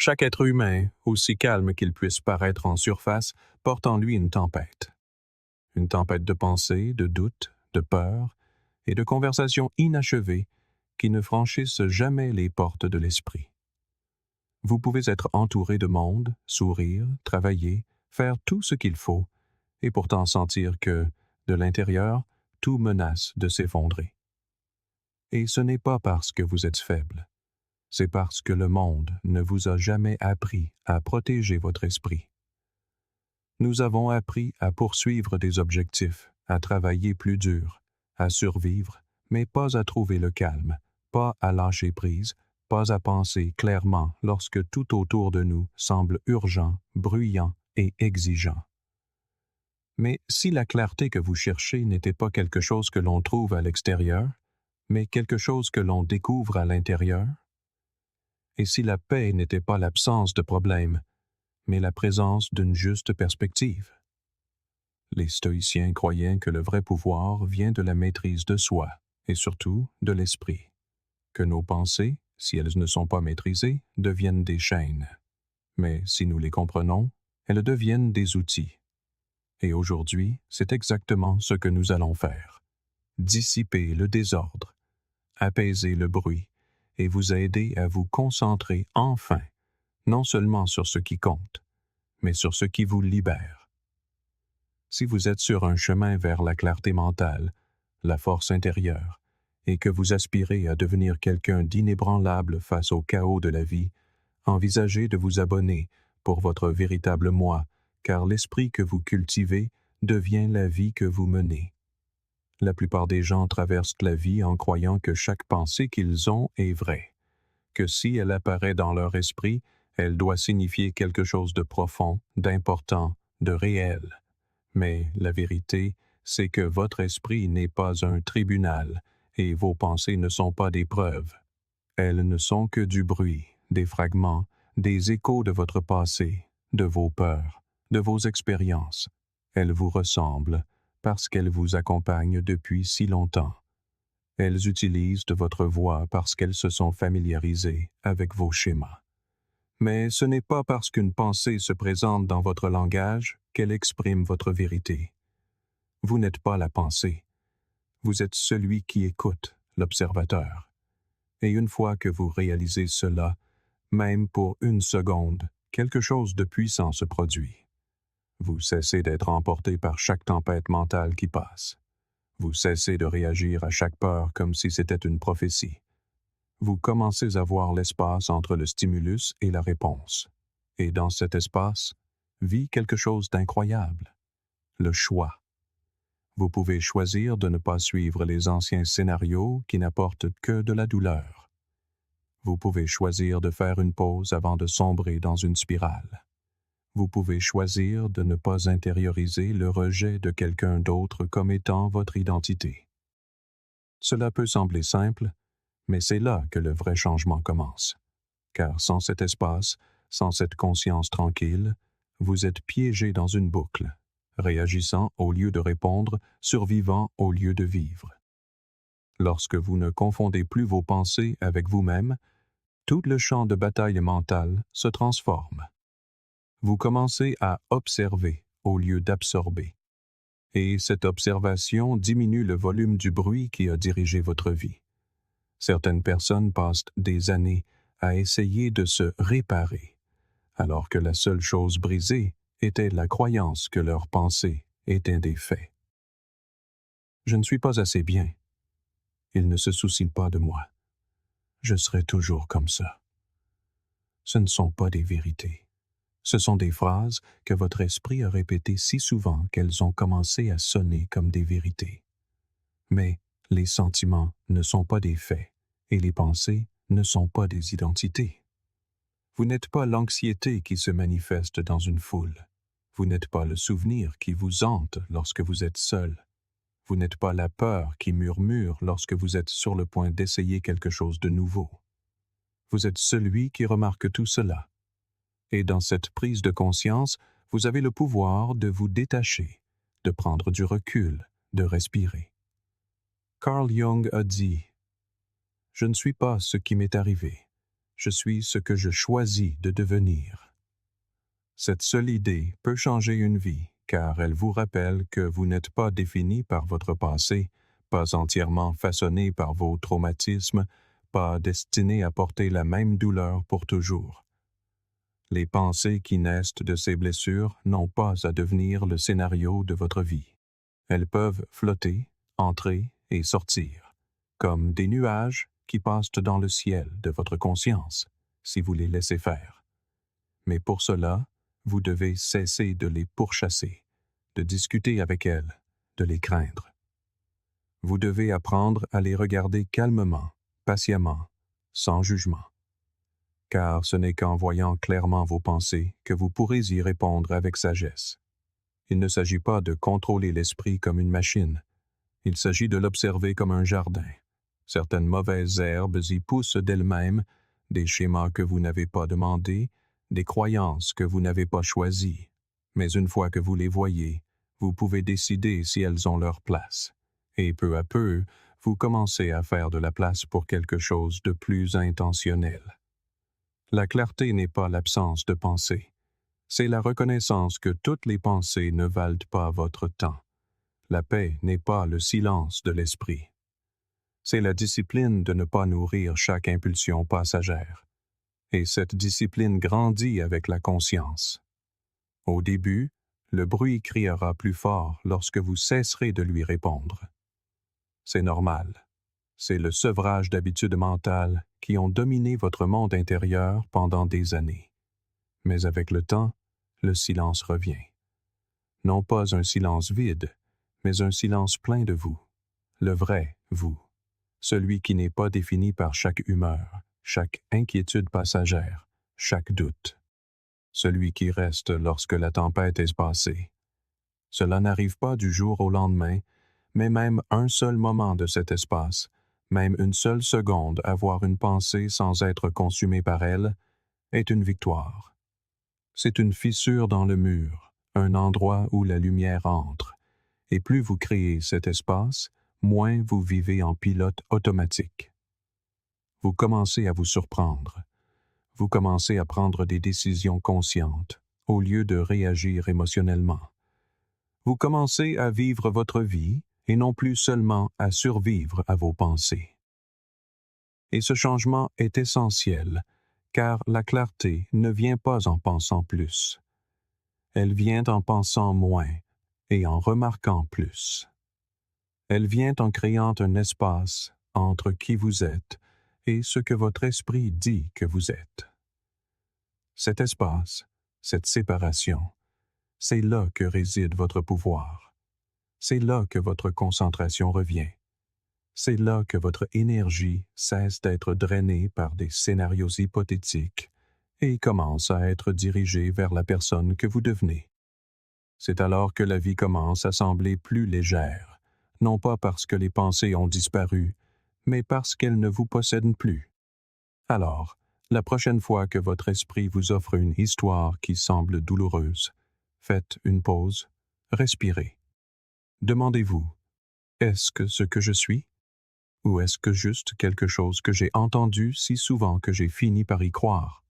Chaque être humain, aussi calme qu'il puisse paraître en surface, porte en lui une tempête. Une tempête de pensées, de doutes, de peurs et de conversations inachevées qui ne franchissent jamais les portes de l'esprit. Vous pouvez être entouré de monde, sourire, travailler, faire tout ce qu'il faut, et pourtant sentir que, de l'intérieur, tout menace de s'effondrer. Et ce n'est pas parce que vous êtes faible, c'est parce que le monde ne vous a jamais appris à protéger votre esprit. Nous avons appris à poursuivre des objectifs, à travailler plus dur, à survivre, mais pas à trouver le calme, pas à lâcher prise, pas à penser clairement lorsque tout autour de nous semble urgent, bruyant et exigeant. Mais si la clarté que vous cherchez n'était pas quelque chose que l'on trouve à l'extérieur, mais quelque chose que l'on découvre à l'intérieur, et si la paix n'était pas l'absence de problèmes, mais la présence d'une juste perspective. Les stoïciens croyaient que le vrai pouvoir vient de la maîtrise de soi, et surtout de l'esprit, que nos pensées, si elles ne sont pas maîtrisées, deviennent des chaînes. Mais si nous les comprenons, elles deviennent des outils. Et aujourd'hui, c'est exactement ce que nous allons faire. Dissiper le désordre, apaiser le bruit, et vous aider à vous concentrer enfin, non seulement sur ce qui compte, mais sur ce qui vous libère. Si vous êtes sur un chemin vers la clarté mentale, la force intérieure, et que vous aspirez à devenir quelqu'un d'inébranlable face au chaos de la vie, envisagez de vous abonner pour votre véritable moi, car l'esprit que vous cultivez devient la vie que vous menez. La plupart des gens traversent la vie en croyant que chaque pensée qu'ils ont est vraie, que si elle apparaît dans leur esprit, elle doit signifier quelque chose de profond, d'important, de réel. Mais la vérité, c'est que votre esprit n'est pas un tribunal et vos pensées ne sont pas des preuves. Elles ne sont que du bruit, des fragments, des échos de votre passé, de vos peurs, de vos expériences. Elles vous ressemblent parce qu'elles vous accompagnent depuis si longtemps. Elles utilisent de votre voix parce qu'elles se sont familiarisées avec vos schémas. Mais ce n'est pas parce qu'une pensée se présente dans votre langage qu'elle exprime votre vérité. Vous n'êtes pas la pensée. Vous êtes celui qui écoute, l'observateur. Et une fois que vous réalisez cela, même pour une seconde, quelque chose de puissant se produit. Vous cessez d'être emporté par chaque tempête mentale qui passe. Vous cessez de réagir à chaque peur comme si c'était une prophétie. Vous commencez à voir l'espace entre le stimulus et la réponse. Et dans cet espace, vit quelque chose d'incroyable. Le choix. Vous pouvez choisir de ne pas suivre les anciens scénarios qui n'apportent que de la douleur. Vous pouvez choisir de faire une pause avant de sombrer dans une spirale. Vous pouvez choisir de ne pas intérioriser le rejet de quelqu'un d'autre comme étant votre identité. Cela peut sembler simple, mais c'est là que le vrai changement commence. Car sans cet espace, sans cette conscience tranquille, vous êtes piégé dans une boucle, réagissant au lieu de répondre, survivant au lieu de vivre. Lorsque vous ne confondez plus vos pensées avec vous-même, tout le champ de bataille mentale se transforme. Vous commencez à observer au lieu d'absorber. Et cette observation diminue le volume du bruit qui a dirigé votre vie. Certaines personnes passent des années à essayer de se réparer, alors que la seule chose brisée était la croyance que leurs pensées étaient des faits. Je ne suis pas assez bien. Ils ne se soucient pas de moi. Je serai toujours comme ça. Ce ne sont pas des vérités. Ce sont des phrases que votre esprit a répétées si souvent qu'elles ont commencé à sonner comme des vérités. Mais les sentiments ne sont pas des faits, et les pensées ne sont pas des identités. Vous n'êtes pas l'anxiété qui se manifeste dans une foule. Vous n'êtes pas le souvenir qui vous hante lorsque vous êtes seul. Vous n'êtes pas la peur qui murmure lorsque vous êtes sur le point d'essayer quelque chose de nouveau. Vous êtes celui qui remarque tout cela. Et dans cette prise de conscience, vous avez le pouvoir de vous détacher, de prendre du recul, de respirer. Carl Jung a dit « Je ne suis pas ce qui m'est arrivé. je suis ce que je choisis de devenir. Cette seule idée peut changer une vie, car elle vous rappelle que vous n'êtes pas défini par votre passé, pas entièrement façonné par vos traumatismes, pas destiné à porter la même douleur pour toujours. Les pensées qui naissent de ces blessures n'ont pas à devenir le scénario de votre vie. Elles peuvent flotter, entrer et sortir, comme des nuages qui passent dans le ciel de votre conscience, si vous les laissez faire. Mais pour cela, vous devez cesser de les pourchasser, de discuter avec elles, de les craindre. Vous devez apprendre à les regarder calmement, patiemment, sans jugement. Car ce n'est qu'en voyant clairement vos pensées que vous pourrez y répondre avec sagesse. Il ne s'agit pas de contrôler l'esprit comme une machine. Il s'agit de l'observer comme un jardin. Certaines mauvaises herbes y poussent d'elles-mêmes, des schémas que vous n'avez pas demandés, des croyances que vous n'avez pas choisies. Mais une fois que vous les voyez, vous pouvez décider si elles ont leur place. Et peu à peu, vous commencez à faire de la place pour quelque chose de plus intentionnel. La clarté n'est pas l'absence de pensée. C'est la reconnaissance que toutes les pensées ne valent pas votre temps. La paix n'est pas le silence de l'esprit. C'est la discipline de ne pas nourrir chaque impulsion passagère. Et cette discipline grandit avec la conscience. Au début, le bruit criera plus fort lorsque vous cesserez de lui répondre. C'est normal. C'est le sevrage d'habitudes mentales qui ont dominé votre monde intérieur pendant des années. Mais avec le temps, le silence revient. Non pas un silence vide, mais un silence plein de vous. Le vrai vous. Celui qui n'est pas défini par chaque humeur, chaque inquiétude passagère, chaque doute. Celui qui reste lorsque la tempête est passée. Cela n'arrive pas du jour au lendemain, mais même un seul moment de cet espace, même une seule seconde à voir une pensée sans être consumée par elle, est une victoire. C'est une fissure dans le mur, un endroit où la lumière entre, et plus vous créez cet espace, moins vous vivez en pilote automatique. Vous commencez à vous surprendre. Vous commencez à prendre des décisions conscientes, au lieu de réagir émotionnellement. Vous commencez à vivre votre vie et non plus seulement à survivre à vos pensées. Et ce changement est essentiel, car la clarté ne vient pas en pensant plus. Elle vient en pensant moins et en remarquant plus. Elle vient en créant un espace entre qui vous êtes et ce que votre esprit dit que vous êtes. Cet espace, cette séparation, c'est là que réside votre pouvoir. C'est là que votre concentration revient. C'est là que votre énergie cesse d'être drainée par des scénarios hypothétiques et commence à être dirigée vers la personne que vous devenez. C'est alors que la vie commence à sembler plus légère, non pas parce que les pensées ont disparu, mais parce qu'elles ne vous possèdent plus. Alors, la prochaine fois que votre esprit vous offre une histoire qui semble douloureuse, faites une pause, respirez. Demandez-vous, est-ce que ce que je suis? Ou est-ce que juste quelque chose que j'ai entendu si souvent que j'ai fini par y croire?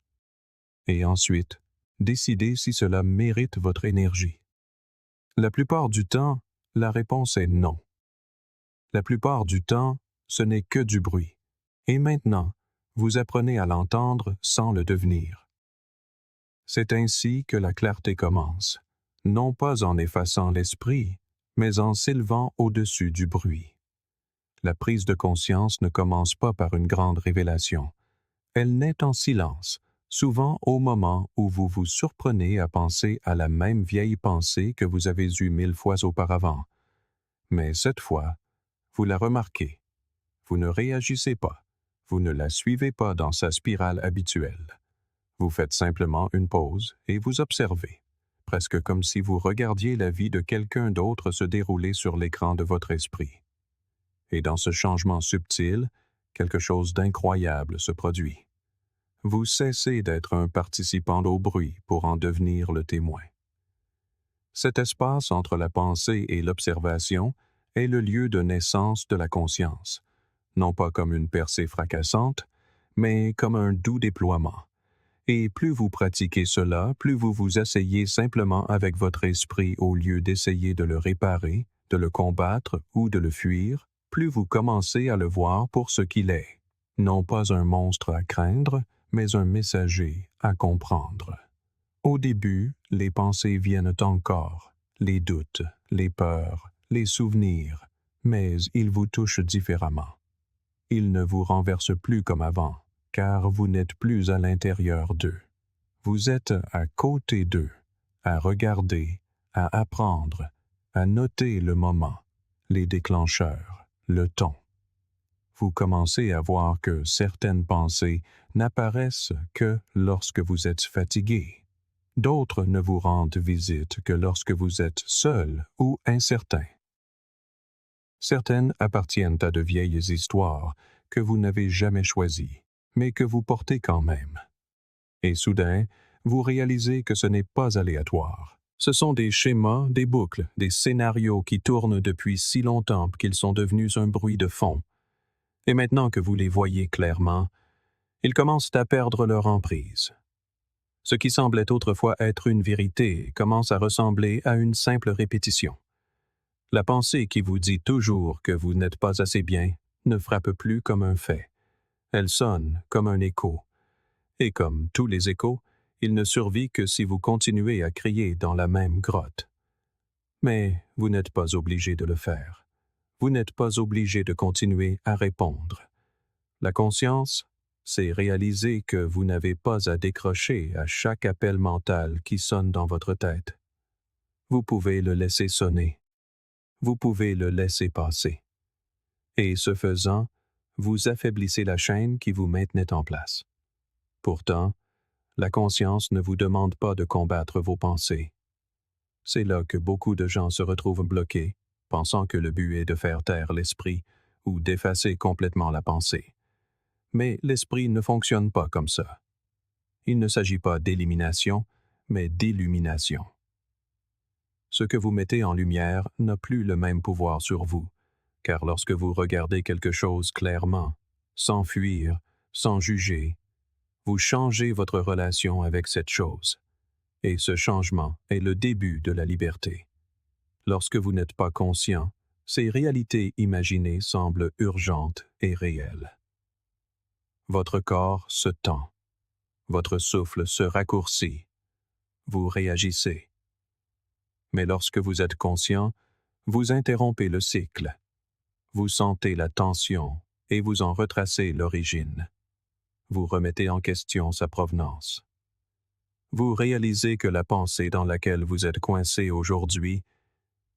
Et ensuite, décidez si cela mérite votre énergie. La plupart du temps, la réponse est non. La plupart du temps, ce n'est que du bruit. Et maintenant, vous apprenez à l'entendre sans le devenir. C'est ainsi que la clarté commence, non pas en effaçant l'esprit, mais en s'élevant au-dessus du bruit. La prise de conscience ne commence pas par une grande révélation. Elle naît en silence, souvent au moment où vous vous surprenez à penser à la même vieille pensée que vous avez eue 1000 fois auparavant. Mais cette fois, vous la remarquez. Vous ne réagissez pas. Vous ne la suivez pas dans sa spirale habituelle. Vous faites simplement une pause et vous observez, presque comme si vous regardiez la vie de quelqu'un d'autre se dérouler sur l'écran de votre esprit. Et dans ce changement subtil, quelque chose d'incroyable se produit. Vous cessez d'être un participant au bruit pour en devenir le témoin. Cet espace entre la pensée et l'observation est le lieu de naissance de la conscience, non pas comme une percée fracassante, mais comme un doux déploiement. Et plus vous pratiquez cela, plus vous vous asseyez simplement avec votre esprit au lieu d'essayer de le réparer, de le combattre ou de le fuir, plus vous commencez à le voir pour ce qu'il est. Non pas un monstre à craindre, mais un messager à comprendre. Au début, les pensées viennent encore, les doutes, les peurs, les souvenirs, mais ils vous touchent différemment. Ils ne vous renversent plus comme avant, car vous n'êtes plus à l'intérieur d'eux. Vous êtes à côté d'eux, à regarder, à apprendre, à noter le moment, les déclencheurs, le ton. Vous commencez à voir que certaines pensées n'apparaissent que lorsque vous êtes fatigué. D'autres ne vous rendent visite que lorsque vous êtes seul ou incertain. Certaines appartiennent à de vieilles histoires que vous n'avez jamais choisies, mais que vous portez quand même. Et soudain, vous réalisez que ce n'est pas aléatoire. Ce sont des schémas, des boucles, des scénarios qui tournent depuis si longtemps qu'ils sont devenus un bruit de fond. Et maintenant que vous les voyez clairement, ils commencent à perdre leur emprise. Ce qui semblait autrefois être une vérité commence à ressembler à une simple répétition. La pensée qui vous dit toujours que vous n'êtes pas assez bien ne frappe plus comme un fait. Elle sonne comme un écho. Et comme tous les échos, il ne survit que si vous continuez à crier dans la même grotte. Mais vous n'êtes pas obligé de le faire. Vous n'êtes pas obligé de continuer à répondre. La conscience, c'est réaliser que vous n'avez pas à décrocher à chaque appel mental qui sonne dans votre tête. Vous pouvez le laisser sonner. Vous pouvez le laisser passer. Et ce faisant, vous affaiblissez la chaîne qui vous maintenait en place. Pourtant, la conscience ne vous demande pas de combattre vos pensées. C'est là que beaucoup de gens se retrouvent bloqués, pensant que le but est de faire taire l'esprit ou d'effacer complètement la pensée. Mais l'esprit ne fonctionne pas comme ça. Il ne s'agit pas d'élimination, mais d'illumination. Ce que vous mettez en lumière n'a plus le même pouvoir sur vous, car lorsque vous regardez quelque chose clairement, sans fuir, sans juger, vous changez votre relation avec cette chose. Et ce changement est le début de la liberté. Lorsque vous n'êtes pas conscient, ces réalités imaginées semblent urgentes et réelles. Votre corps se tend. Votre souffle se raccourcit. Vous réagissez. Mais lorsque vous êtes conscient, vous interrompez le cycle. Vous sentez la tension et vous en retracez l'origine. Vous remettez en question sa provenance. Vous réalisez que la pensée dans laquelle vous êtes coincé aujourd'hui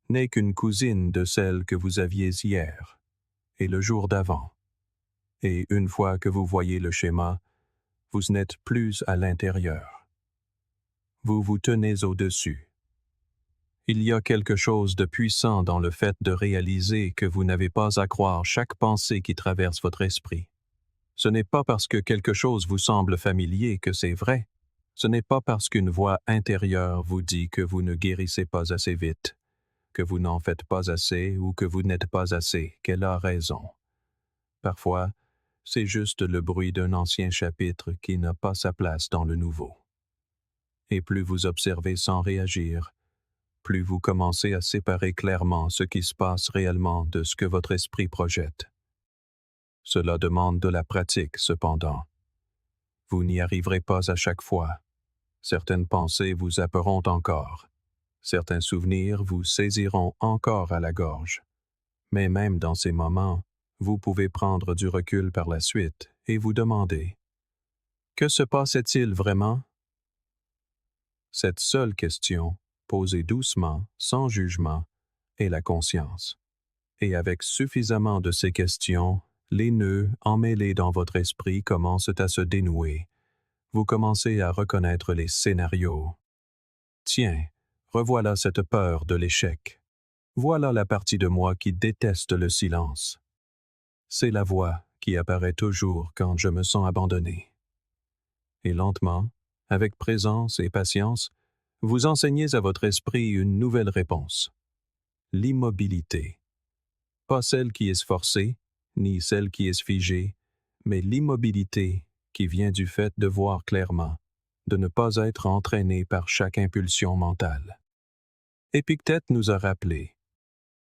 n'est qu'une cousine de celle que vous aviez hier et le jour d'avant. Et une fois que vous voyez le schéma, vous n'êtes plus à l'intérieur. Vous vous tenez au-dessus. Il y a quelque chose de puissant dans le fait de réaliser que vous n'avez pas à croire chaque pensée qui traverse votre esprit. Ce n'est pas parce que quelque chose vous semble familier que c'est vrai. Ce n'est pas parce qu'une voix intérieure vous dit que vous ne guérissez pas assez vite, que vous n'en faites pas assez ou que vous n'êtes pas assez, qu'elle a raison. Parfois, c'est juste le bruit d'un ancien chapitre qui n'a pas sa place dans le nouveau. Et plus vous observez sans réagir, plus vous commencez à séparer clairement ce qui se passe réellement de ce que votre esprit projette. Cela demande de la pratique, cependant. Vous n'y arriverez pas à chaque fois. Certaines pensées vous happeront encore. Certains souvenirs vous saisiront encore à la gorge. Mais même dans ces moments, vous pouvez prendre du recul par la suite et vous demander « Que se passait-il vraiment ?» Cette seule question, posée doucement, sans jugement, est la conscience. Et avec suffisamment de ces questions, les nœuds emmêlés dans votre esprit commencent à se dénouer. Vous commencez à reconnaître les scénarios. Tiens, revoilà cette peur de l'échec. Voilà la partie de moi qui déteste le silence. C'est la voix qui apparaît toujours quand je me sens abandonné. Et lentement, avec présence et patience, vous enseignez à votre esprit une nouvelle réponse. L'immobilité. Pas celle qui est forcée, ni celle qui est figée, mais l'immobilité qui vient du fait de voir clairement, de ne pas être entraîné par chaque impulsion mentale. Épictète nous a rappelé,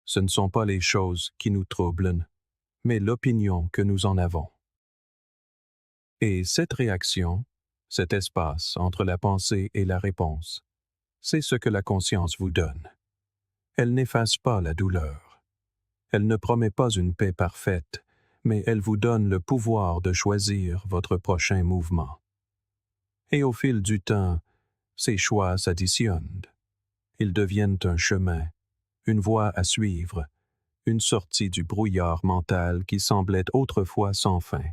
ce ne sont pas les choses qui nous troublent, mais l'opinion que nous en avons. Et cette réaction, cet espace entre la pensée et la réponse, c'est ce que la conscience vous donne. Elle n'efface pas la douleur. Elle ne promet pas une paix parfaite, mais elle vous donne le pouvoir de choisir votre prochain mouvement. Et au fil du temps, ces choix s'additionnent. Ils deviennent un chemin, une voie à suivre, une sortie du brouillard mental qui semblait autrefois sans fin.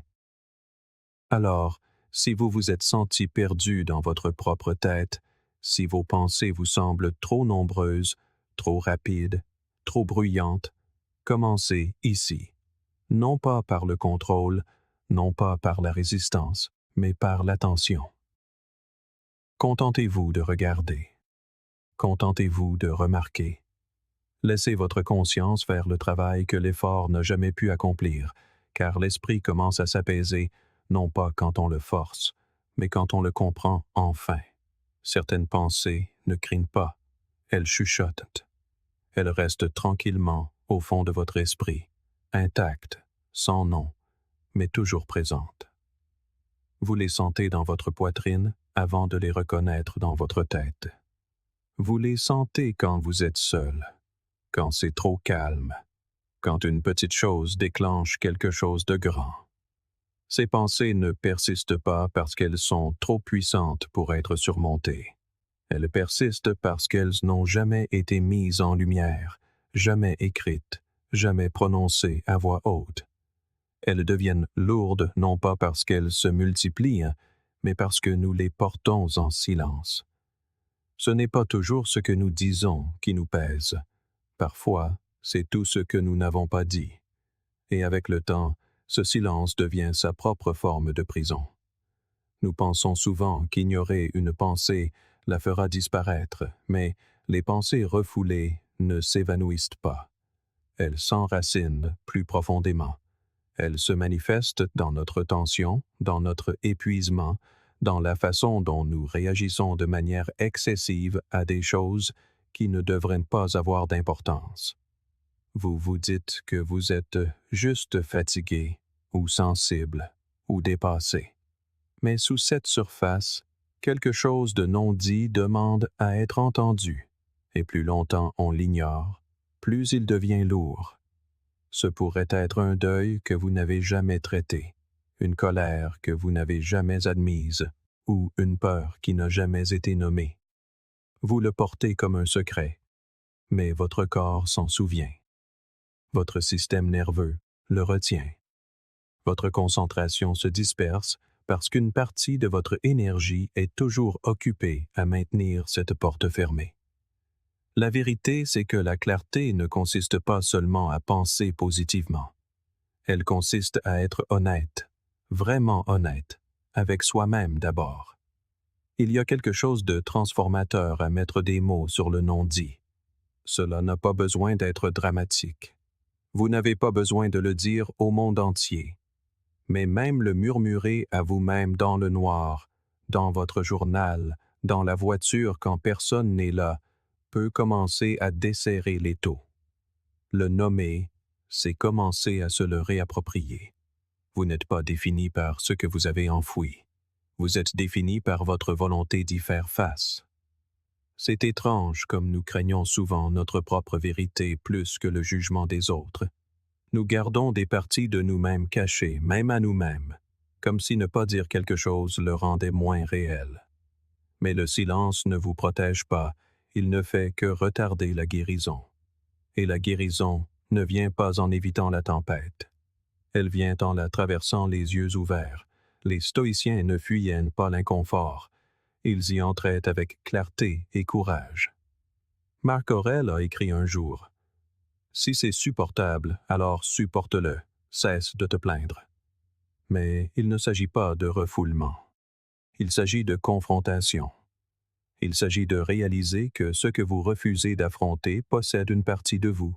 Alors, si vous vous êtes senti perdu dans votre propre tête, si vos pensées vous semblent trop nombreuses, trop rapides, trop bruyantes, commencez ici. Non pas par le contrôle, non pas par la résistance, mais par l'attention. Contentez-vous de regarder. Contentez-vous de remarquer. Laissez votre conscience faire le travail que l'effort n'a jamais pu accomplir, car l'esprit commence à s'apaiser, non pas quand on le force, mais quand on le comprend enfin. Certaines pensées ne crient pas, elles chuchotent. Elles restent tranquillement au fond de votre esprit, intactes, sans nom, mais toujours présentes. Vous les sentez dans votre poitrine avant de les reconnaître dans votre tête. Vous les sentez quand vous êtes seul, quand c'est trop calme, quand une petite chose déclenche quelque chose de grand. Ces pensées ne persistent pas parce qu'elles sont trop puissantes pour être surmontées. Elles persistent parce qu'elles n'ont jamais été mises en lumière, jamais écrites, jamais prononcées à voix haute. Elles deviennent lourdes non pas parce qu'elles se multiplient, mais parce que nous les portons en silence. Ce n'est pas toujours ce que nous disons qui nous pèse. Parfois, c'est tout ce que nous n'avons pas dit. Et avec le temps, ce silence devient sa propre forme de prison. Nous pensons souvent qu'ignorer une pensée la fera disparaître, mais les pensées refoulées ne s'évanouissent pas. Elles s'enracinent plus profondément. Elles se manifestent dans notre tension, dans notre épuisement, dans la façon dont nous réagissons de manière excessive à des choses qui ne devraient pas avoir d'importance. Vous vous dites que vous êtes juste fatigué, ou sensible, ou dépassé. Mais sous cette surface, quelque chose de non dit demande à être entendu, et plus longtemps on l'ignore, plus il devient lourd. Ce pourrait être un deuil que vous n'avez jamais traité, une colère que vous n'avez jamais admise, ou une peur qui n'a jamais été nommée. Vous le portez comme un secret, mais votre corps s'en souvient. Votre système nerveux le retient. Votre concentration se disperse parce qu'une partie de votre énergie est toujours occupée à maintenir cette porte fermée. La vérité, c'est que la clarté ne consiste pas seulement à penser positivement. Elle consiste à être honnête, vraiment honnête, avec soi-même d'abord. Il y a quelque chose de transformateur à mettre des mots sur le non-dit. Cela n'a pas besoin d'être dramatique. Vous n'avez pas besoin de le dire au monde entier. Mais même le murmurer à vous-même dans le noir, dans votre journal, dans la voiture quand personne n'est là, peut commencer à desserrer l'étau. Le nommer, c'est commencer à se le réapproprier. Vous n'êtes pas défini par ce que vous avez enfoui. Vous êtes défini par votre volonté d'y faire face. C'est étrange comme nous craignons souvent notre propre vérité plus que le jugement des autres. Nous gardons des parties de nous-mêmes cachées, même à nous-mêmes, comme si ne pas dire quelque chose le rendait moins réel. Mais le silence ne vous protège pas, il ne fait que retarder la guérison. Et la guérison ne vient pas en évitant la tempête. Elle vient en la traversant les yeux ouverts. Les stoïciens ne fuyaient pas l'inconfort. Ils y entraient avec clarté et courage. Marc Aurèle a écrit un jour: « Si c'est supportable, alors supporte-le, cesse de te plaindre. » Mais il ne s'agit pas de refoulement. Il s'agit de confrontation. Il s'agit de réaliser que ce que vous refusez d'affronter possède une partie de vous,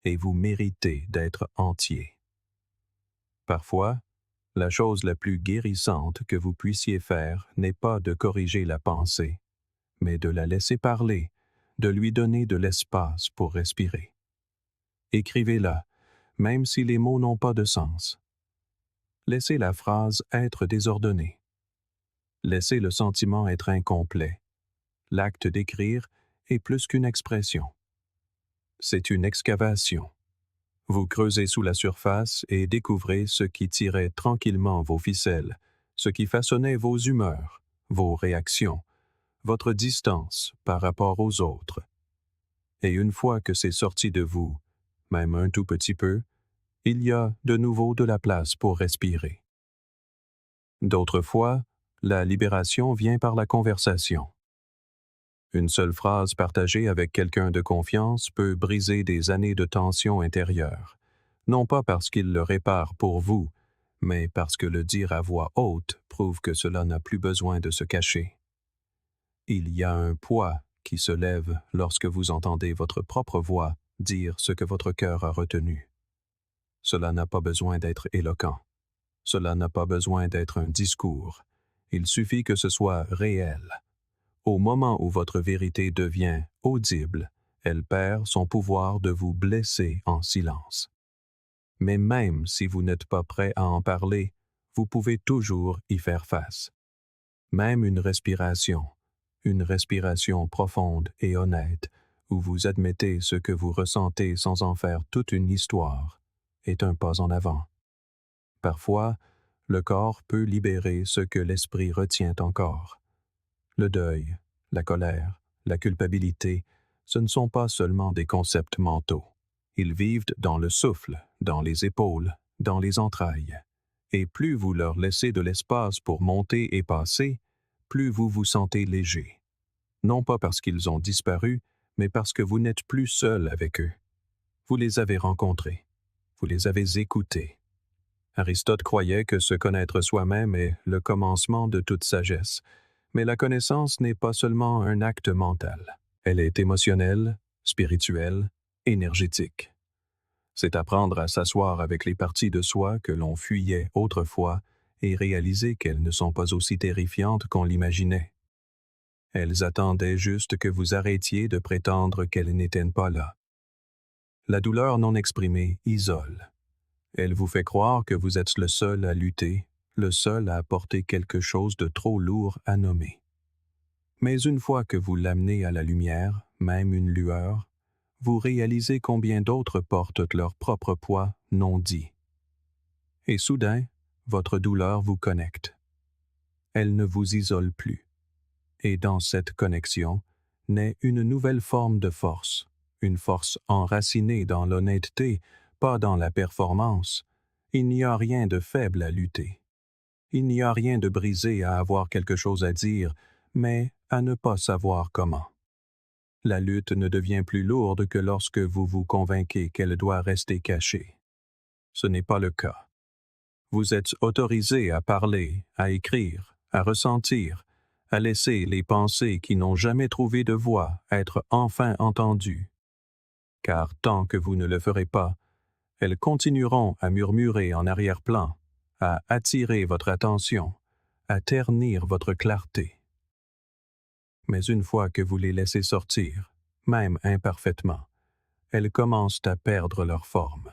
et vous méritez d'être entier. Parfois, La chose la plus guérissante que vous puissiez faire n'est pas de corriger la pensée, mais de la laisser parler, de lui donner de l'espace pour respirer. Écrivez-la, même si les mots n'ont pas de sens. Laissez la phrase être désordonnée. Laissez le sentiment être incomplet. L'acte d'écrire est plus qu'une expression. C'est une excavation. Vous creusez sous la surface et découvrez ce qui tirait tranquillement vos ficelles, ce qui façonnait vos humeurs, vos réactions, votre distance par rapport aux autres. Et une fois que c'est sorti de vous, même un tout petit peu, il y a de nouveau de la place pour respirer. D'autres fois, la libération vient par la conversation. Une seule phrase partagée avec quelqu'un de confiance peut briser des années de tension intérieure, non pas parce qu'il le répare pour vous, mais parce que le dire à voix haute prouve que cela n'a plus besoin de se cacher. Il y a un poids qui se lève lorsque vous entendez votre propre voix dire ce que votre cœur a retenu. Cela n'a pas besoin d'être éloquent. Cela n'a pas besoin d'être un discours. Il suffit que ce soit réel. Au moment où votre vérité devient audible, elle perd son pouvoir de vous blesser en silence. Mais même si vous n'êtes pas prêt à en parler, vous pouvez toujours y faire face. Même une respiration profonde et honnête, où vous admettez ce que vous ressentez sans en faire toute une histoire, est un pas en avant. Parfois, le corps peut libérer ce que l'esprit retient encore. Le deuil, la colère, la culpabilité, ce ne sont pas seulement des concepts mentaux. Ils vivent dans le souffle, dans les épaules, dans les entrailles. Et plus vous leur laissez de l'espace pour monter et passer, plus vous vous sentez léger. Non pas parce qu'ils ont disparu, mais parce que vous n'êtes plus seul avec eux. Vous les avez rencontrés. Vous les avez écoutés. Aristote croyait que se connaître soi-même est le commencement de toute sagesse, mais la connaissance n'est pas seulement un acte mental. Elle est émotionnelle, spirituelle, énergétique. C'est apprendre à s'asseoir avec les parties de soi que l'on fuyait autrefois et réaliser qu'elles ne sont pas aussi terrifiantes qu'on l'imaginait. Elles attendaient juste que vous arrêtiez de prétendre qu'elles n'étaient pas là. La douleur non exprimée isole. Elle vous fait croire que vous êtes le seul à lutter, le seul à porter quelque chose de trop lourd à nommer. Mais une fois que vous l'amenez à la lumière, même une lueur, vous réalisez combien d'autres portent leur propre poids non dit. Et soudain, votre douleur vous connecte. Elle ne vous isole plus. Et dans cette connexion naît une nouvelle forme de force, une force enracinée dans l'honnêteté, pas dans la performance. Il n'y a rien de faible à lutter. Il n'y a rien de brisé à avoir quelque chose à dire, mais à ne pas savoir comment. La lutte ne devient plus lourde que lorsque vous vous convainquez qu'elle doit rester cachée. Ce n'est pas le cas. Vous êtes autorisé à parler, à écrire, à ressentir, à laisser les pensées qui n'ont jamais trouvé de voix être enfin entendues. Car tant que vous ne le ferez pas, elles continueront à murmurer en arrière-plan, à attirer votre attention, à ternir votre clarté. Mais une fois que vous les laissez sortir, même imparfaitement, elles commencent à perdre leur forme.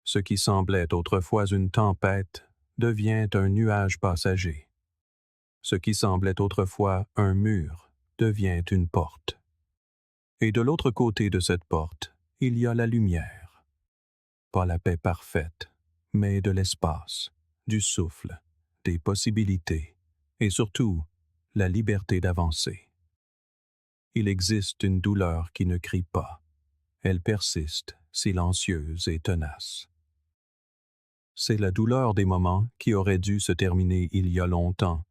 Ce qui semblait autrefois une tempête devient un nuage passager. Ce qui semblait autrefois un mur devient une porte. Et de l'autre côté de cette porte, il y a la lumière. Pas la paix parfaite, mais de l'espace, du souffle, des possibilités, et surtout, la liberté d'avancer. Il existe une douleur qui ne crie pas. Elle persiste, silencieuse et tenace. C'est la douleur des moments qui auraient dû se terminer il y a longtemps,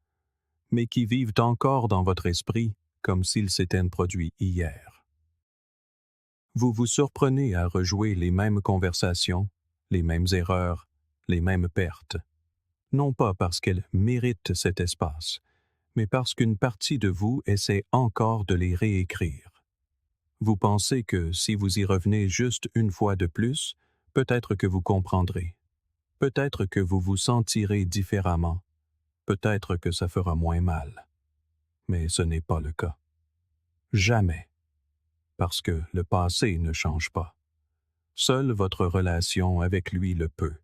mais qui vivent encore dans votre esprit comme s'ils s'étaient produits hier. Vous vous surprenez à rejouer les mêmes conversations, les mêmes erreurs, les mêmes pertes, non pas parce qu'elles méritent cet espace, mais parce qu'une partie de vous essaie encore de les réécrire. Vous pensez que si vous y revenez juste une fois de plus, peut-être que vous comprendrez. Peut-être que vous vous sentirez différemment, peut-être que ça fera moins mal. Mais ce n'est pas le cas. Jamais. Parce que le passé ne change pas. Seule votre relation avec lui le peut.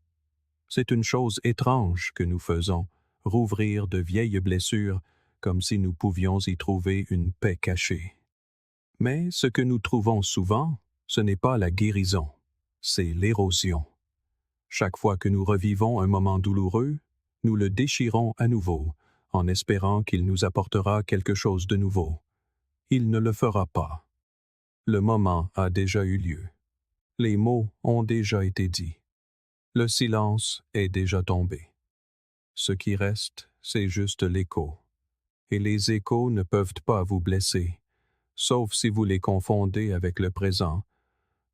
C'est une chose étrange que nous faisons, rouvrir de vieilles blessures comme si nous pouvions y trouver une paix cachée. Mais ce que nous trouvons souvent, ce n'est pas la guérison, c'est l'érosion. Chaque fois que nous revivons un moment douloureux, nous le déchirons à nouveau, en espérant qu'il nous apportera quelque chose de nouveau. Il ne le fera pas. Le moment a déjà eu lieu. Les mots ont déjà été dits. Le silence est déjà tombé. Ce qui reste, c'est juste l'écho. Et les échos ne peuvent pas vous blesser, sauf si vous les confondez avec le présent,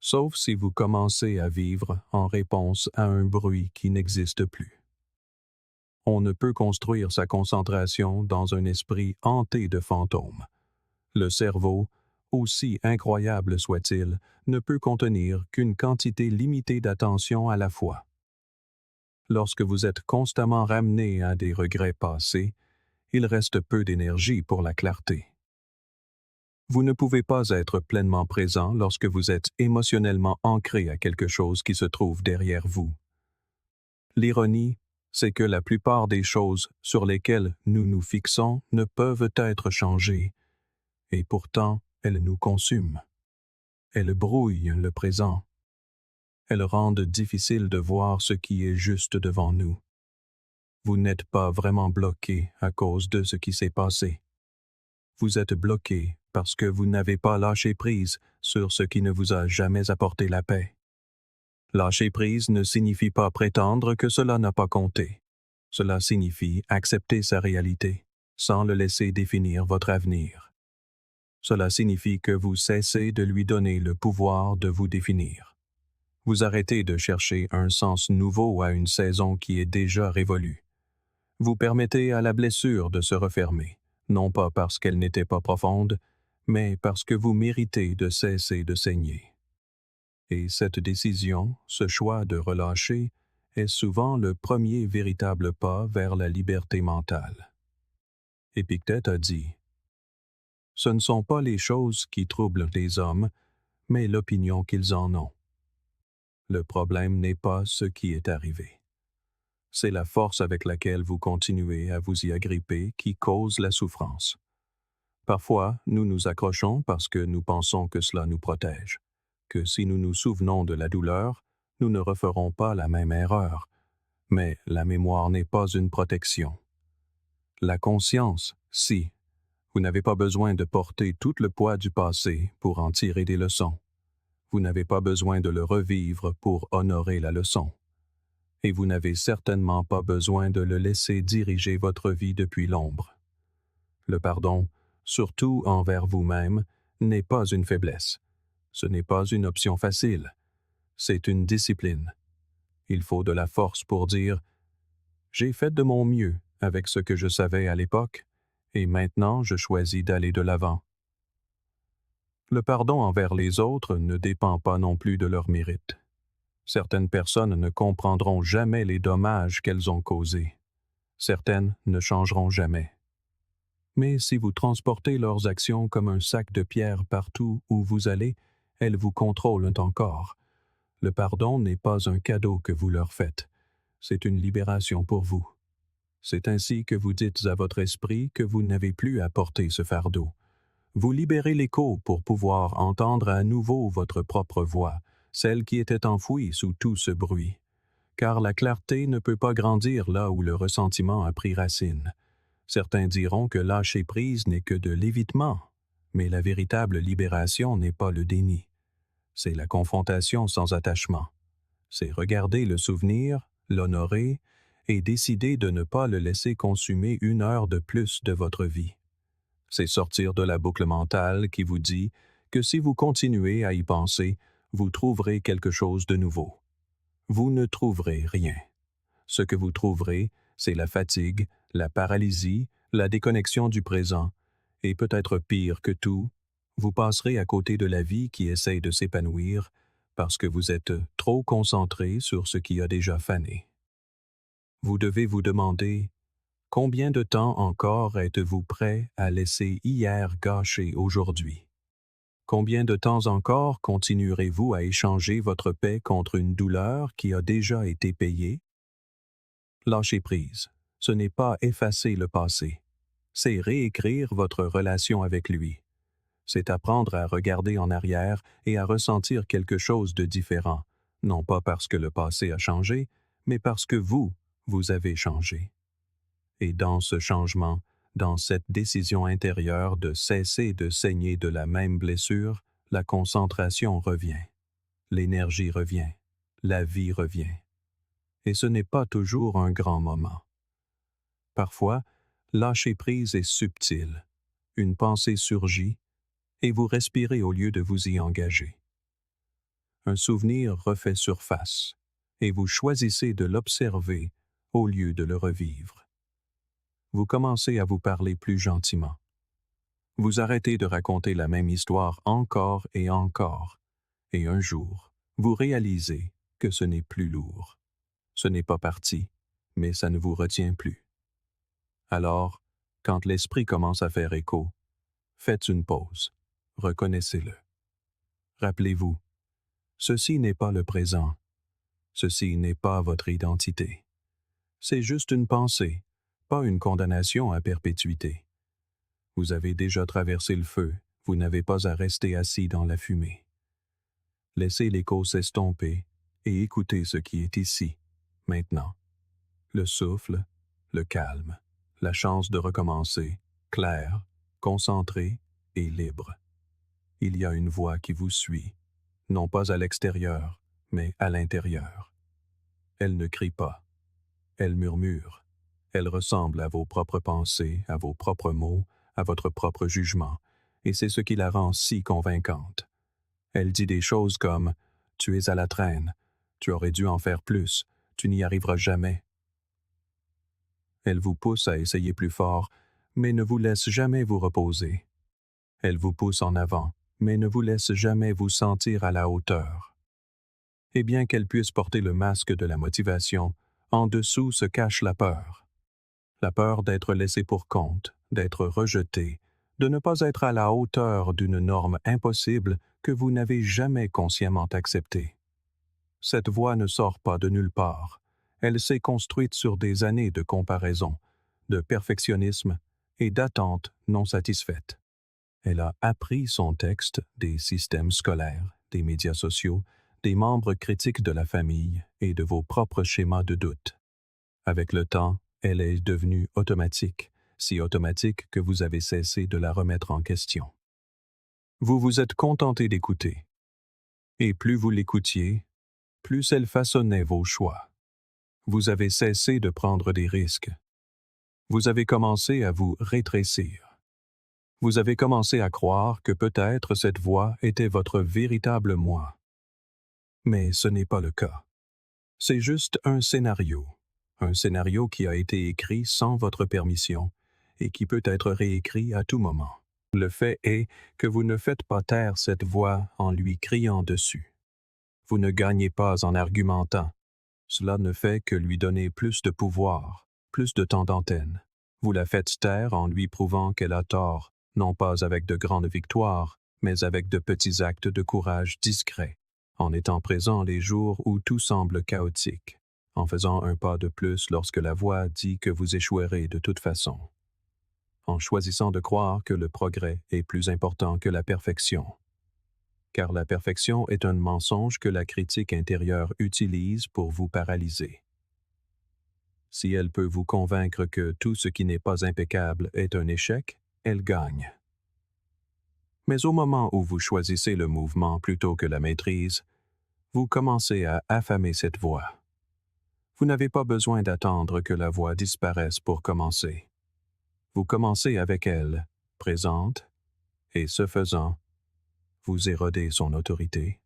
sauf si vous commencez à vivre en réponse à un bruit qui n'existe plus. On ne peut construire sa concentration dans un esprit hanté de fantômes. Le cerveau, aussi incroyable soit-il, ne peut contenir qu'une quantité limitée d'attention à la fois. Lorsque vous êtes constamment ramené à des regrets passés, il reste peu d'énergie pour la clarté. Vous ne pouvez pas être pleinement présent lorsque vous êtes émotionnellement ancré à quelque chose qui se trouve derrière vous. L'ironie, c'est que la plupart des choses sur lesquelles nous nous fixons ne peuvent être changées, et pourtant elles nous consument. Elles brouillent le présent. Elles rendent difficile de voir ce qui est juste devant nous. Vous n'êtes pas vraiment bloqué à cause de ce qui s'est passé. Vous êtes bloqué parce que vous n'avez pas lâché prise sur ce qui ne vous a jamais apporté la paix. Lâcher prise ne signifie pas prétendre que cela n'a pas compté. Cela signifie accepter sa réalité, sans le laisser définir votre avenir. Cela signifie que vous cessez de lui donner le pouvoir de vous définir. Vous arrêtez de chercher un sens nouveau à une saison qui est déjà révolue. Vous permettez à la blessure de se refermer, non pas parce qu'elle n'était pas profonde, mais parce que vous méritez de cesser de saigner. Et cette décision, ce choix de relâcher, est souvent le premier véritable pas vers la liberté mentale. Épictète a dit « Ce ne sont pas les choses qui troublent les hommes, mais l'opinion qu'ils en ont. Le problème n'est pas ce qui est arrivé. C'est la force avec laquelle vous continuez à vous y agripper qui cause la souffrance. Parfois, nous nous accrochons parce que nous pensons que cela nous protège, que si nous nous souvenons de la douleur, nous ne referons pas la même erreur. Mais la mémoire n'est pas une protection. La conscience, si. Vous n'avez pas besoin de porter tout le poids du passé pour en tirer des leçons. Vous n'avez pas besoin de le revivre pour honorer la leçon. Et vous n'avez certainement pas besoin de le laisser diriger votre vie depuis l'ombre. Le pardon, surtout envers vous-même, n'est pas une faiblesse. Ce n'est pas une option facile. C'est une discipline. Il faut de la force pour dire « J'ai fait de mon mieux avec ce que je savais à l'époque, et maintenant je choisis d'aller de l'avant. » Le pardon envers les autres ne dépend pas non plus de leur mérite. Certaines personnes ne comprendront jamais les dommages qu'elles ont causés. Certaines ne changeront jamais. Mais si vous transportez leurs actions comme un sac de pierres partout où vous allez, elles vous contrôlent encore. Le pardon n'est pas un cadeau que vous leur faites. C'est une libération pour vous. C'est ainsi que vous dites à votre esprit que vous n'avez plus à porter ce fardeau. Vous libérez l'écho pour pouvoir entendre à nouveau votre propre voix, celle qui était enfouie sous tout ce bruit. Car la clarté ne peut pas grandir là où le ressentiment a pris racine. Certains diront que lâcher prise n'est que de l'évitement, mais la véritable libération n'est pas le déni. C'est la confrontation sans attachement. C'est regarder le souvenir, l'honorer et décider de ne pas le laisser consumer une heure de plus de votre vie. C'est sortir de la boucle mentale qui vous dit que si vous continuez à y penser, vous trouverez quelque chose de nouveau. Vous ne trouverez rien. Ce que vous trouverez, c'est la fatigue, la paralysie, la déconnexion du présent, et peut-être pire que tout, vous passerez à côté de la vie qui essaye de s'épanouir parce que vous êtes trop concentré sur ce qui a déjà fané. Vous devez vous demander: combien de temps encore êtes-vous prêt à laisser hier gâcher aujourd'hui? Combien de temps encore continuerez-vous à échanger votre paix contre une douleur qui a déjà été payée? Lâcher prise, ce n'est pas effacer le passé, c'est réécrire votre relation avec lui. C'est apprendre à regarder en arrière et à ressentir quelque chose de différent, non pas parce que le passé a changé, mais parce que vous avez changé. Et dans ce changement, dans cette décision intérieure de cesser de saigner de la même blessure, la concentration revient, l'énergie revient, la vie revient. Et ce n'est pas toujours un grand moment. Parfois, lâcher prise est subtil. Une pensée surgit et vous respirez au lieu de vous y engager. Un souvenir refait surface et vous choisissez de l'observer au lieu de le revivre. Vous commencez à vous parler plus gentiment. Vous arrêtez de raconter la même histoire encore, et un jour, vous réalisez que ce n'est plus lourd. Ce n'est pas parti, mais ça ne vous retient plus. Alors, quand l'esprit commence à faire écho, faites une pause, reconnaissez-le. Rappelez-vous, ceci n'est pas le présent, ceci n'est pas votre identité. C'est juste une pensée, pas une condamnation à perpétuité. Vous avez déjà traversé le feu, vous n'avez pas à rester assis dans la fumée. Laissez l'écho s'estomper et écoutez ce qui est ici, maintenant. Le souffle, le calme, la chance de recommencer, clair, concentré et libre. Il y a une voix qui vous suit, non pas à l'extérieur, mais à l'intérieur. Elle ne crie pas, elle murmure. Elle ressemble à vos propres pensées, à vos propres mots, à votre propre jugement, et c'est ce qui la rend si convaincante. Elle dit des choses comme « Tu es à la traîne, tu aurais dû en faire plus, tu n'y arriveras jamais ». Elle vous pousse à essayer plus fort, mais ne vous laisse jamais vous reposer. Elle vous pousse en avant, mais ne vous laisse jamais vous sentir à la hauteur. Et bien qu'elle puisse porter le masque de la motivation, en dessous se cache la peur. La peur d'être laissé pour compte, d'être rejeté, de ne pas être à la hauteur d'une norme impossible que vous n'avez jamais consciemment acceptée. Cette voix ne sort pas de nulle part. Elle s'est construite sur des années de comparaison, de perfectionnisme et d'attentes non satisfaites. Elle a appris son texte des systèmes scolaires, des médias sociaux, des membres critiques de la famille et de vos propres schémas de doute. Avec le temps, elle est devenue automatique, si automatique que vous avez cessé de la remettre en question. Vous vous êtes contenté d'écouter. Et plus vous l'écoutiez, plus elle façonnait vos choix. Vous avez cessé de prendre des risques. Vous avez commencé à vous rétrécir. Vous avez commencé à croire que peut-être cette voix était votre véritable moi. Mais ce n'est pas le cas. C'est juste un scénario qui a été écrit sans votre permission et qui peut être réécrit à tout moment. Le fait est que vous ne faites pas taire cette voix en lui criant dessus. Vous ne gagnez pas en argumentant. Cela ne fait que lui donner plus de pouvoir, plus de temps d'antenne. Vous la faites taire en lui prouvant qu'elle a tort, non pas avec de grandes victoires, mais avec de petits actes de courage discrets, en étant présent les jours où tout semble chaotique, en faisant un pas de plus lorsque la voix dit que vous échouerez de toute façon, en choisissant de croire que le progrès est plus important que la perfection. Car la perfection est un mensonge que la critique intérieure utilise pour vous paralyser. Si elle peut vous convaincre que tout ce qui n'est pas impeccable est un échec, elle gagne. Mais au moment où vous choisissez le mouvement plutôt que la maîtrise, vous commencez à affamer cette voix. Vous n'avez pas besoin d'attendre que la voix disparaisse pour commencer. Vous commencez avec elle, présente, et ce faisant, vous érodez son autorité.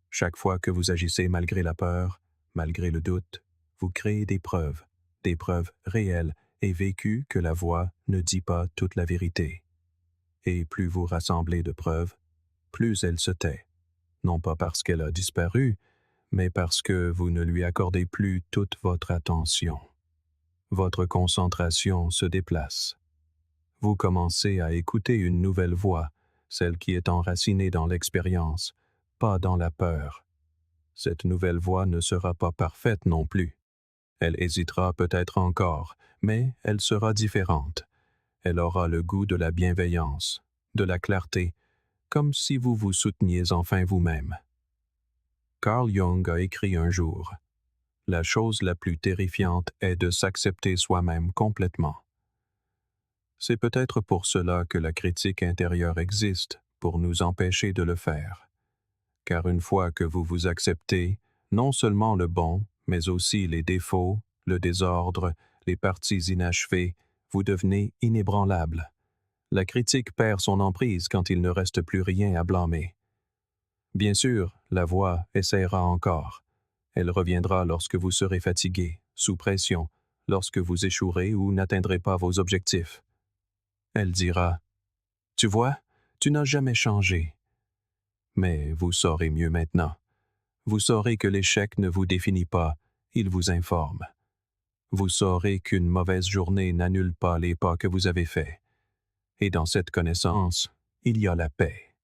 Chaque fois que vous agissez malgré la peur, malgré le doute, vous créez des preuves réelles et vécues que la voix ne dit pas toute la vérité. Et plus vous rassemblez de preuves, plus elle se tait, non pas parce qu'elle a disparu, mais parce que vous ne lui accordez plus toute votre attention. Votre concentration se déplace. Vous commencez à écouter une nouvelle voix, celle qui est enracinée dans l'expérience, pas dans la peur. Cette nouvelle voix ne sera pas parfaite non plus. Elle hésitera peut-être encore, mais elle sera différente. Elle aura le goût de la bienveillance, de la clarté, comme si vous vous souteniez enfin vous-même. Carl Jung a écrit un jour: « La chose la plus terrifiante est de s'accepter soi-même complètement. » C'est peut-être pour cela que la critique intérieure existe, pour nous empêcher de le faire. Car une fois que vous vous acceptez, non seulement le bon, mais aussi les défauts, le désordre, les parties inachevées, vous devenez inébranlable. La critique perd son emprise quand il ne reste plus rien à blâmer. Bien sûr, la voix essaiera encore. Elle reviendra lorsque vous serez fatigué, sous pression, lorsque vous échouerez ou n'atteindrez pas vos objectifs. Elle dira: « Tu vois, tu n'as jamais changé. » Mais vous saurez mieux maintenant. Vous saurez que l'échec ne vous définit pas, il vous informe. Vous saurez qu'une mauvaise journée n'annule pas les pas que vous avez faits. Et dans cette connaissance, il y a la paix.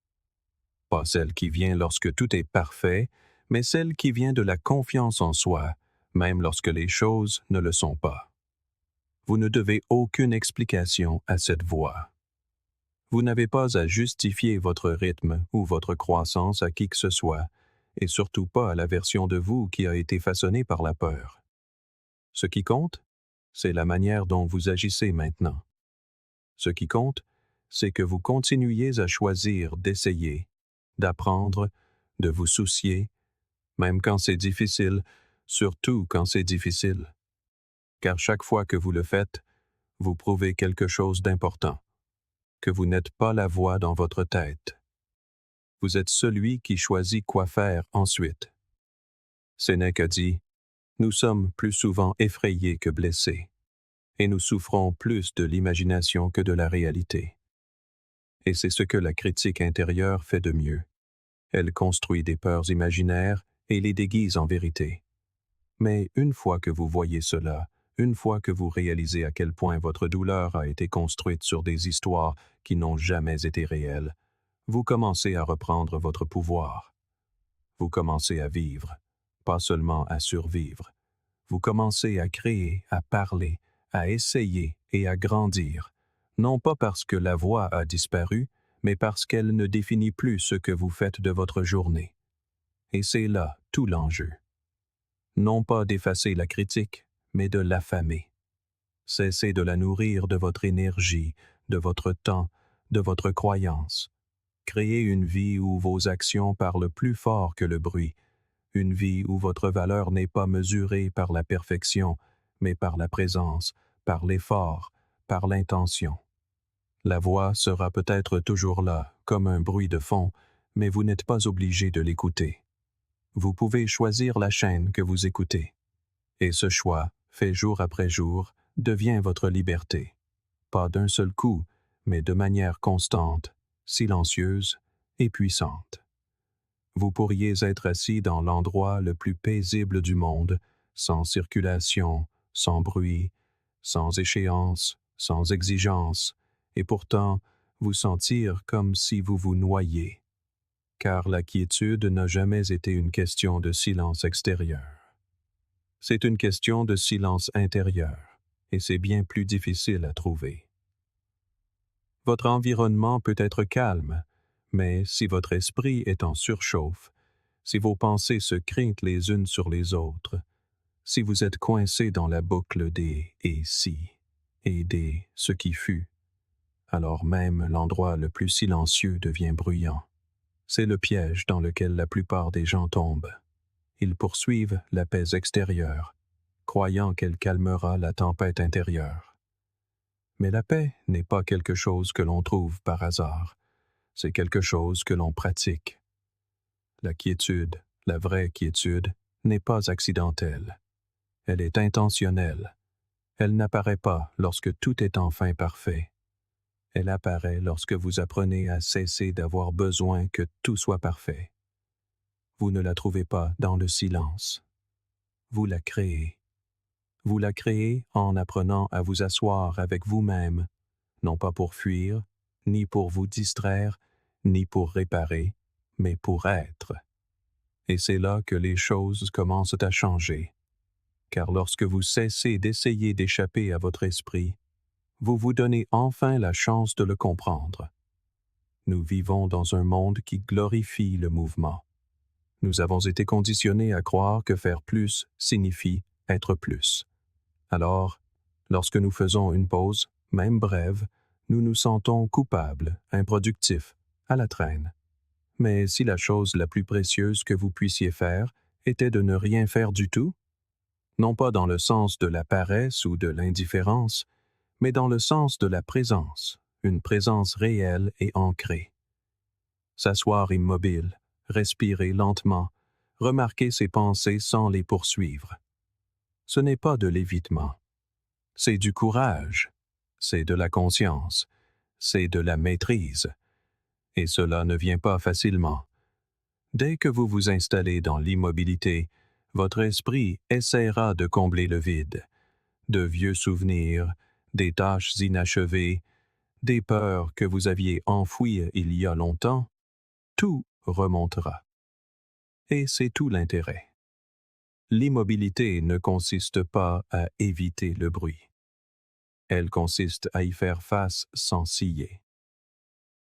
Pas celle qui vient lorsque tout est parfait, mais celle qui vient de la confiance en soi, même lorsque les choses ne le sont pas. Vous ne devez aucune explication à cette voix. Vous n'avez pas à justifier votre rythme ou votre croissance à qui que ce soit, et surtout pas à la version de vous qui a été façonnée par la peur. Ce qui compte, c'est la manière dont vous agissez maintenant. Ce qui compte, c'est que vous continuiez à choisir d'essayer, d'apprendre, de vous soucier, même quand c'est difficile, surtout quand c'est difficile. Car chaque fois que vous le faites, vous prouvez quelque chose d'important, que vous n'êtes pas la voix dans votre tête. Vous êtes celui qui choisit quoi faire ensuite. Sénèque a dit: « Nous sommes plus souvent effrayés que blessés, et nous souffrons plus de l'imagination que de la réalité. » Et c'est ce que la critique intérieure fait de mieux. Elle construit des peurs imaginaires et les déguise en vérité. Mais une fois que vous voyez cela, une fois que vous réalisez à quel point votre douleur a été construite sur des histoires qui n'ont jamais été réelles, vous commencez à reprendre votre pouvoir. Vous commencez à vivre, pas seulement à survivre. Vous commencez à créer, à parler, à essayer et à grandir, non pas parce que la voix a disparu, mais parce qu'elle ne définit plus ce que vous faites de votre journée. Et c'est là tout l'enjeu. Non pas d'effacer la critique, mais de l'affamer. Cessez de la nourrir de votre énergie, de votre temps, de votre croyance. Créez une vie où vos actions parlent plus fort que le bruit, une vie où votre valeur n'est pas mesurée par la perfection, mais par la présence, par l'effort, par l'intention. La voix sera peut-être toujours là, comme un bruit de fond, mais vous n'êtes pas obligé de l'écouter. Vous pouvez choisir la chaîne que vous écoutez. Et ce choix, fait jour après jour, devient votre liberté. Pas d'un seul coup, mais de manière constante, silencieuse et puissante. Vous pourriez être assis dans l'endroit le plus paisible du monde, sans circulation, sans bruit, sans échéance, sans exigence, et pourtant vous sentir comme si vous vous noyiez. Car la quiétude n'a jamais été une question de silence extérieur. C'est une question de silence intérieur, et c'est bien plus difficile à trouver. Votre environnement peut être calme, mais si votre esprit est en surchauffe, si vos pensées se crinquent les unes sur les autres, si vous êtes coincé dans la boucle des « et si » et des « ce qui fut », alors même l'endroit le plus silencieux devient bruyant. C'est le piège dans lequel la plupart des gens tombent. Ils poursuivent la paix extérieure, croyant qu'elle calmera la tempête intérieure. Mais la paix n'est pas quelque chose que l'on trouve par hasard, c'est quelque chose que l'on pratique. La quiétude, la vraie quiétude, n'est pas accidentelle. Elle est intentionnelle. Elle n'apparaît pas lorsque tout est enfin parfait. Elle apparaît lorsque vous apprenez à cesser d'avoir besoin que tout soit parfait. Vous ne la trouvez pas dans le silence. Vous la créez. Vous la créez en apprenant à vous asseoir avec vous-même, non pas pour fuir, ni pour vous distraire, ni pour réparer, mais pour être. Et c'est là que les choses commencent à changer. Car lorsque vous cessez d'essayer d'échapper à votre esprit, vous vous donnez enfin la chance de le comprendre. Nous vivons dans un monde qui glorifie le mouvement. Nous avons été conditionnés à croire que faire plus signifie être plus. Alors, lorsque nous faisons une pause, même brève, nous nous sentons coupables, improductifs, à la traîne. Mais si la chose la plus précieuse que vous puissiez faire était de ne rien faire du tout, non pas dans le sens de la paresse ou de l'indifférence, mais dans le sens de la présence, une présence réelle et ancrée. S'asseoir immobile, respirer lentement, remarquer ses pensées sans les poursuivre. Ce n'est pas de l'évitement. C'est du courage, c'est de la conscience, c'est de la maîtrise. Et cela ne vient pas facilement. Dès que vous vous installez dans l'immobilité, votre esprit essaiera de combler le vide, de vieux souvenirs, des tâches inachevées, des peurs que vous aviez enfouies il y a longtemps, tout remontera. Et c'est tout l'intérêt. L'immobilité ne consiste pas à éviter le bruit. Elle consiste à y faire face sans scier.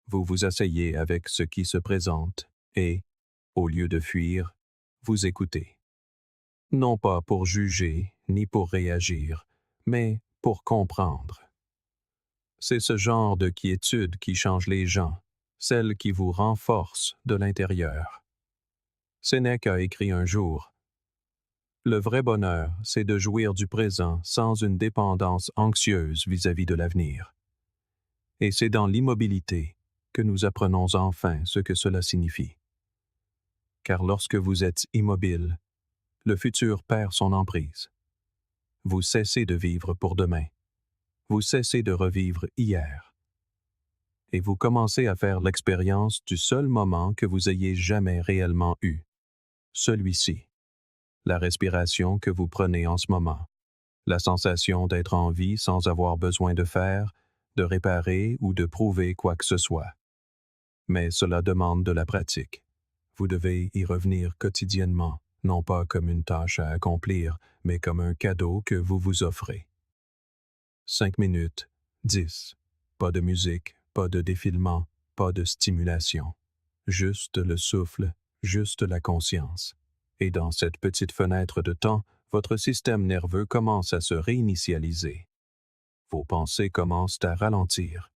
Vous vous asseyez avec ce qui se présente et, au lieu de fuir, vous écoutez. Non pas pour juger ni pour réagir, mais pour comprendre. C'est ce genre de quiétude qui change les gens, celle qui vous renforce de l'intérieur. Sénèque a écrit un jour: « Le vrai bonheur, c'est de jouir du présent sans une dépendance anxieuse vis-à-vis de l'avenir. » Et c'est dans l'immobilité que nous apprenons enfin ce que cela signifie. Car lorsque vous êtes immobile, le futur perd son emprise. Vous cessez de vivre pour demain. Vous cessez de revivre hier. Et vous commencez à faire l'expérience du seul moment que vous ayez jamais réellement eu. Celui-ci. La respiration que vous prenez en ce moment. La sensation d'être en vie sans avoir besoin de faire, de réparer ou de prouver quoi que ce soit. Mais cela demande de la pratique. Vous devez y revenir quotidiennement, non pas comme une tâche à accomplir, mais comme un cadeau que vous vous offrez. 5 minutes, 10. Pas de musique, pas de défilement, pas de stimulation. Juste le souffle, juste la conscience. Et dans cette petite fenêtre de temps, votre système nerveux commence à se réinitialiser. Vos pensées commencent à ralentir.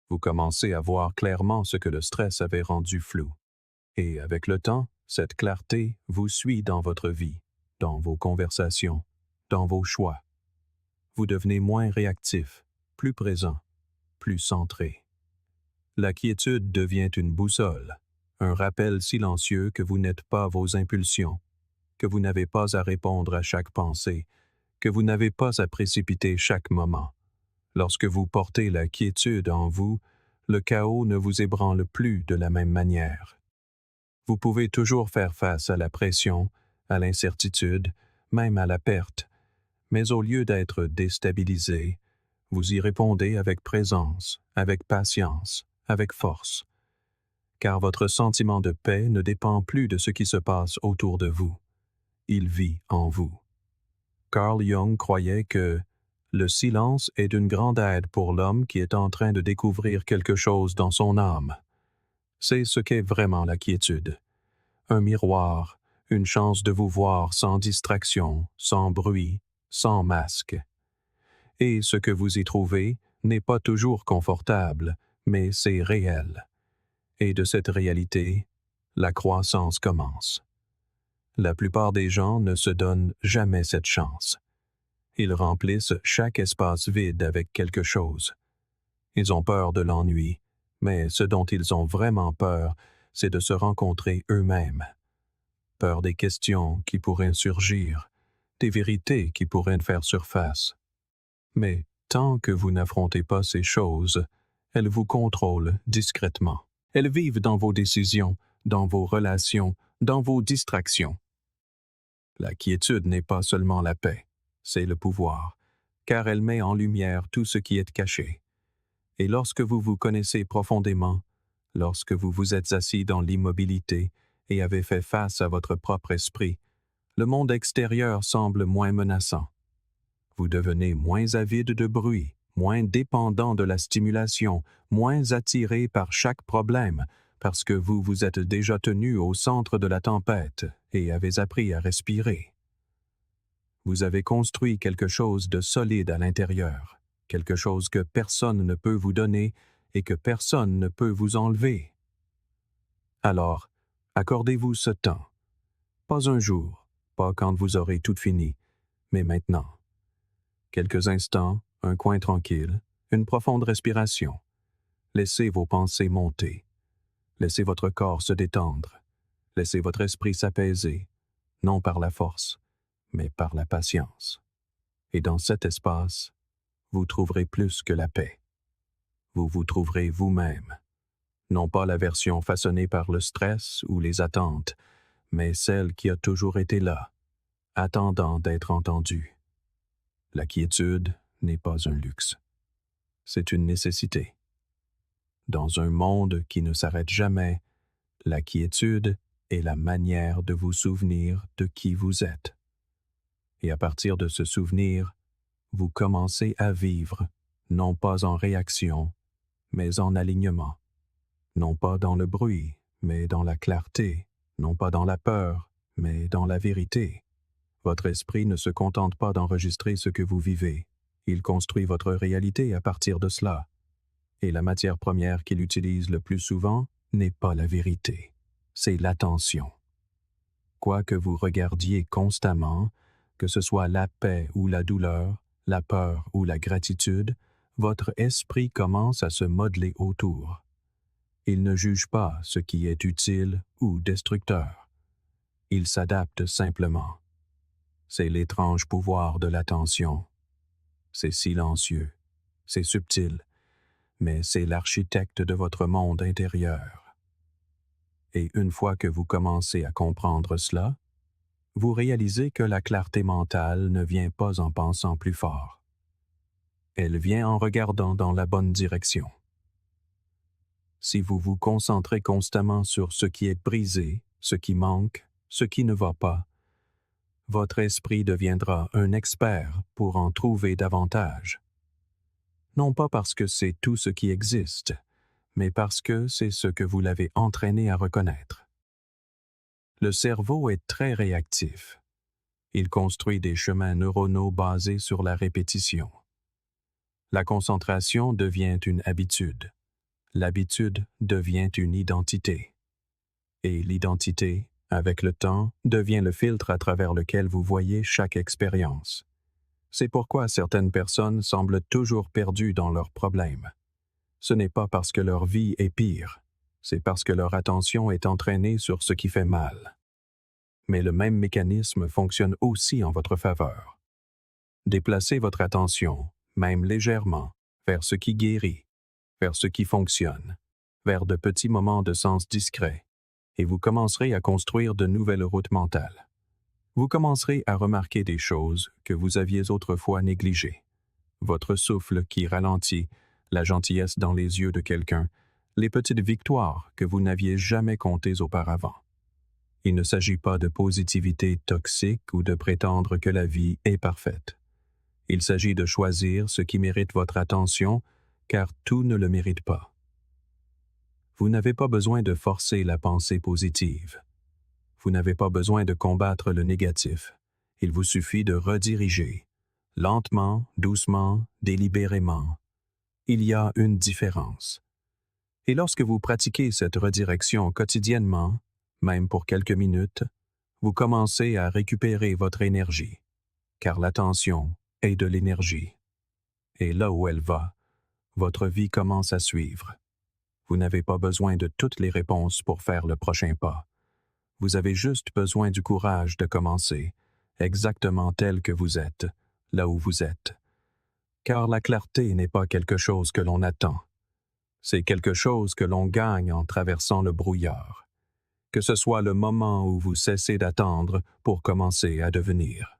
Vous commencez à voir clairement ce que le stress avait rendu flou. Et avec le temps, cette clarté vous suit dans votre vie, dans vos conversations, dans vos choix. Vous devenez moins réactif, plus présent, plus centré. La quiétude devient une boussole, un rappel silencieux que vous n'êtes pas vos impulsions, que vous n'avez pas à répondre à chaque pensée, que vous n'avez pas à précipiter chaque moment. Lorsque vous portez la quiétude en vous, le chaos ne vous ébranle plus de la même manière. Vous pouvez toujours faire face à la pression, à l'incertitude, même à la perte, mais au lieu d'être déstabilisé, vous y répondez avec présence, avec patience, avec force. Car votre sentiment de paix ne dépend plus de ce qui se passe autour de vous. Il vit en vous. Carl Jung croyait que le silence est d'une grande aide pour l'homme qui est en train de découvrir quelque chose dans son âme. C'est ce qu'est vraiment la quiétude. Un miroir, une chance de vous voir sans distraction, sans bruit, sans masque. Et ce que vous y trouvez n'est pas toujours confortable, mais c'est réel. Et de cette réalité, la croissance commence. La plupart des gens ne se donnent jamais cette chance. Ils remplissent chaque espace vide avec quelque chose. Ils ont peur de l'ennui, mais ce dont ils ont vraiment peur, c'est de se rencontrer eux-mêmes. Peur des questions qui pourraient surgir, des vérités qui pourraient faire surface. Mais tant que vous n'affrontez pas ces choses, elles vous contrôlent discrètement. Elles vivent dans vos décisions, dans vos relations, dans vos distractions. La quiétude n'est pas seulement la paix, c'est le pouvoir, car elle met en lumière tout ce qui est caché. Et lorsque vous vous connaissez profondément, lorsque vous vous êtes assis dans l'immobilité et avez fait face à votre propre esprit, le monde extérieur semble moins menaçant. Vous devenez moins avide de bruit, moins dépendant de la stimulation, moins attiré par chaque problème, parce que vous vous êtes déjà tenu au centre de la tempête et avez appris à respirer. Vous avez construit quelque chose de solide à l'intérieur, quelque chose que personne ne peut vous donner et que personne ne peut vous enlever. Alors, accordez-vous ce temps. Pas un jour, pas quand vous aurez tout fini, mais maintenant. Quelques instants, un coin tranquille, une profonde respiration. Laissez vos pensées monter. Laissez votre corps se détendre. Laissez votre esprit s'apaiser, non par la force, mais par la patience. Et dans cet espace, vous trouverez plus que la paix. Vous vous trouverez vous-même. Non pas la version façonnée par le stress ou les attentes, mais celle qui a toujours été là, attendant d'être entendue. La quiétude n'est pas un luxe. C'est une nécessité. Dans un monde qui ne s'arrête jamais, la quiétude est la manière de vous souvenir de qui vous êtes. Et à partir de ce souvenir, vous commencez à vivre, non pas en réaction, mais en alignement. Non pas dans le bruit, mais dans la clarté. Non pas dans la peur, mais dans la vérité. Votre esprit ne se contente pas d'enregistrer ce que vous vivez. Il construit votre réalité à partir de cela. Et la matière première qu'il utilise le plus souvent n'est pas la vérité, c'est l'attention. Quoi que vous regardiez constamment, que ce soit la paix ou la douleur, la peur ou la gratitude, votre esprit commence à se modeler autour. Il ne juge pas ce qui est utile ou destructeur. Il s'adapte simplement. C'est l'étrange pouvoir de l'attention. C'est silencieux, c'est subtil, mais c'est l'architecte de votre monde intérieur. Et une fois que vous commencez à comprendre cela, vous réalisez que la clarté mentale ne vient pas en pensant plus fort. Elle vient en regardant dans la bonne direction. Si vous vous concentrez constamment sur ce qui est brisé, ce qui manque, ce qui ne va pas, votre esprit deviendra un expert pour en trouver davantage. Non pas parce que c'est tout ce qui existe, mais parce que c'est ce que vous l'avez entraîné à reconnaître. Le cerveau est très réactif. Il construit des chemins neuronaux basés sur la répétition. La concentration devient une habitude. L'habitude devient une identité. Et l'identité, avec le temps, devient le filtre à travers lequel vous voyez chaque expérience. C'est pourquoi certaines personnes semblent toujours perdues dans leurs problèmes. Ce n'est pas parce que leur vie est pire, c'est parce que leur attention est entraînée sur ce qui fait mal. Mais le même mécanisme fonctionne aussi en votre faveur. Déplacez votre attention, même légèrement, vers ce qui guérit, vers ce qui fonctionne, vers de petits moments de sens discrets, et vous commencerez à construire de nouvelles routes mentales. Vous commencerez à remarquer des choses que vous aviez autrefois négligées. Votre souffle qui ralentit, la gentillesse dans les yeux de quelqu'un, les petites victoires que vous n'aviez jamais comptées auparavant. Il ne s'agit pas de positivité toxique ou de prétendre que la vie est parfaite. Il s'agit de choisir ce qui mérite votre attention, car tout ne le mérite pas. Vous n'avez pas besoin de forcer la pensée positive. Vous n'avez pas besoin de combattre le négatif. Il vous suffit de rediriger, lentement, doucement, délibérément. Il y a une différence. Et lorsque vous pratiquez cette redirection quotidiennement, même pour quelques minutes, vous commencez à récupérer votre énergie, car l'attention est de l'énergie. Et là où elle va, votre vie commence à suivre. Vous n'avez pas besoin de toutes les réponses pour faire le prochain pas. Vous avez juste besoin du courage de commencer, exactement tel que vous êtes, là où vous êtes. Car la clarté n'est pas quelque chose que l'on attend. C'est quelque chose que l'on gagne en traversant le brouillard. que ce soit le moment où vous cessez d'attendre pour commencer à devenir.